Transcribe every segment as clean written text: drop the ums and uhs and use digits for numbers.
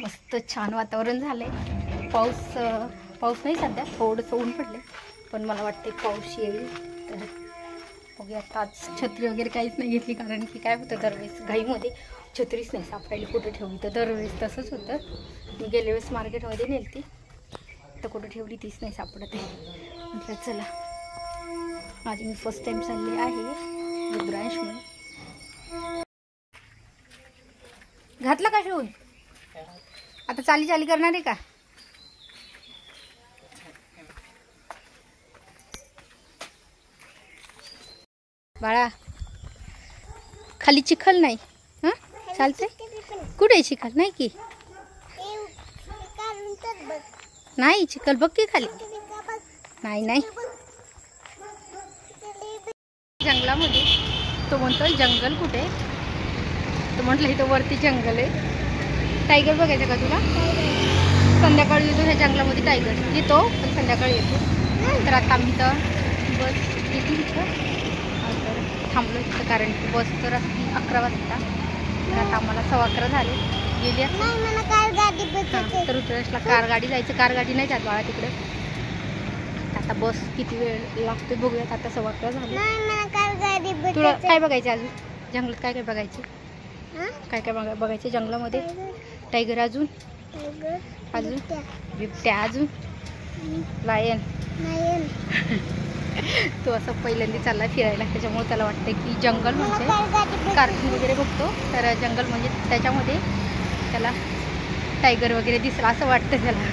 मस्त छान वातावरण झालंय. पाऊस नाही सध्या, थोडंसं ऊन पडले, पण मला वाटते पाऊस येईल. तर बघूया. आज छत्री वगैरे काहीच नाही घेतली, कारण की काय होतं दरवेळेस घाईमध्ये छत्रीच नाही सापडायला कुठे ठेवली. तर दरवेळेस तसंच होतं. मी गेल्या वेळेस मार्केटमध्ये नेलती तर कुठं ठेवली तीच नाही सापडत आहे. म्हटलं चला आज मी फर्स्ट टाइम चालली आहे रुद्रांशमध्ये. घातलं का शिवून? आता चाली करणार आहे का? बाळा खाली चिखल नाही. हां चालते. कुठे चिखल नाही की? नाही चिखल बघ की खाली. नाही जंगलामध्ये. तो म्हणतोय जंगल कुठे? तो म्हटलं इथं वरती जंगल आहे. टायगर बघायचं का तुला? संध्याकाळी येतो ह्या जंगलामध्ये टायगर येतो, पण संध्याकाळी येतो. तर आता आम्ही तर बस येते इथं. तर थांबलो इथं, कारण की बस तर असती 11 वाजता. तर आता आम्हाला 11:15 झाले. गेली तर रुद्रेशला कार गाडी जायचं. कार गाडी नाही जात बाळा तिकडे. आता बस किती वेळ लागतो बघूयात. आता 11:15 झाले. तुला काय बघायचं अजून जंगलात? काय बघायचं? काय बघायचं जंगलामध्ये? टायगर अजून बिबट्या अजून लायन. तो असं पहिल्यांदा चालला फिरायला, त्याच्यामुळे त्याला वाटतं की जंगल म्हणजे कार्टून वगैरे बघतो, तर जंगल म्हणजे त्याच्यामध्ये त्याला टायगर वगैरे दिसला असं वाटतं त्याला.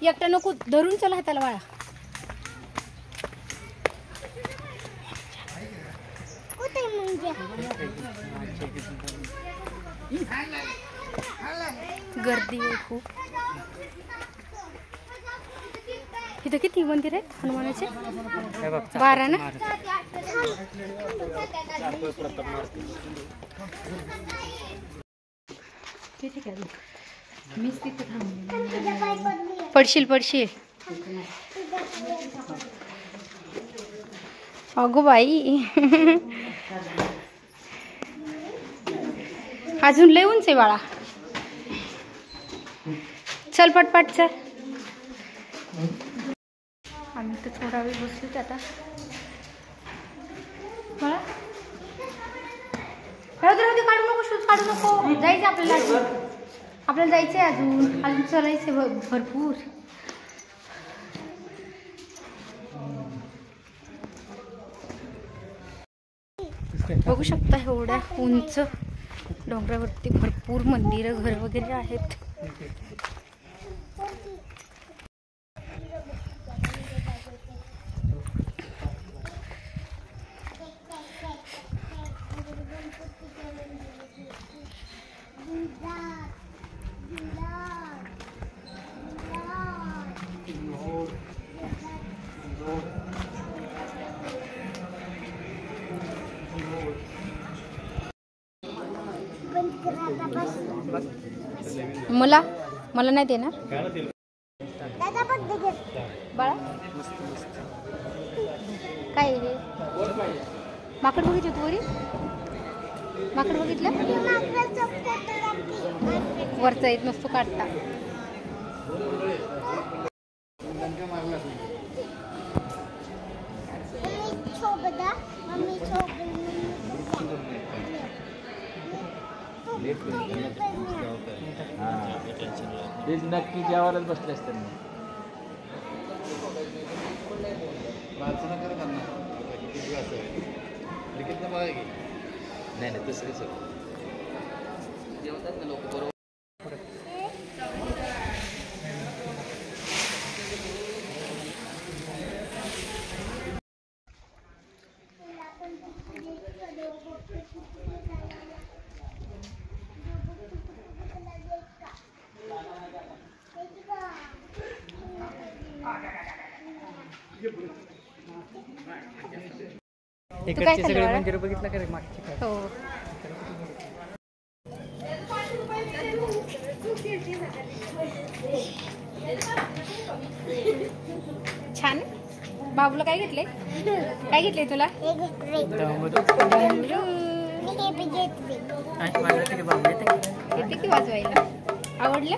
एकटा नको धरून चला हाताला बाळा. गर्दी आहे खूप. इथं किती मंदिर आहेत हनुमानाचे? 12 ना? पडशील. अगो बाई अजून लय उंच आहे बाळा. चल पटपट चल. आम्ही तर थोडा वेळ बसलो. आता बाळा काढू नको, शूज काढू नको. जायचं आपल्याला जायचंय अजून चलायचंय भरपूर. बघू शकता एवढ्या उंच डोंगरावरती भरपूर मंदिरं, घर वगैरे आहेत. मला नाही देणार बाळा. काय हे माकड बघितलं तू? वरी माकड बघितलं? वरचा येत नसतो काढता. नक्की जेवायलाच बसले असते. नाही तसं कसं जेवतात ना लोक बरोबर. इकडचे सगळे मंदिर बघितलं का रे मागची? हो. छान. बाबूला काय घेतले? काय घेतले तुला? येते की वाजवायला? आवडलं?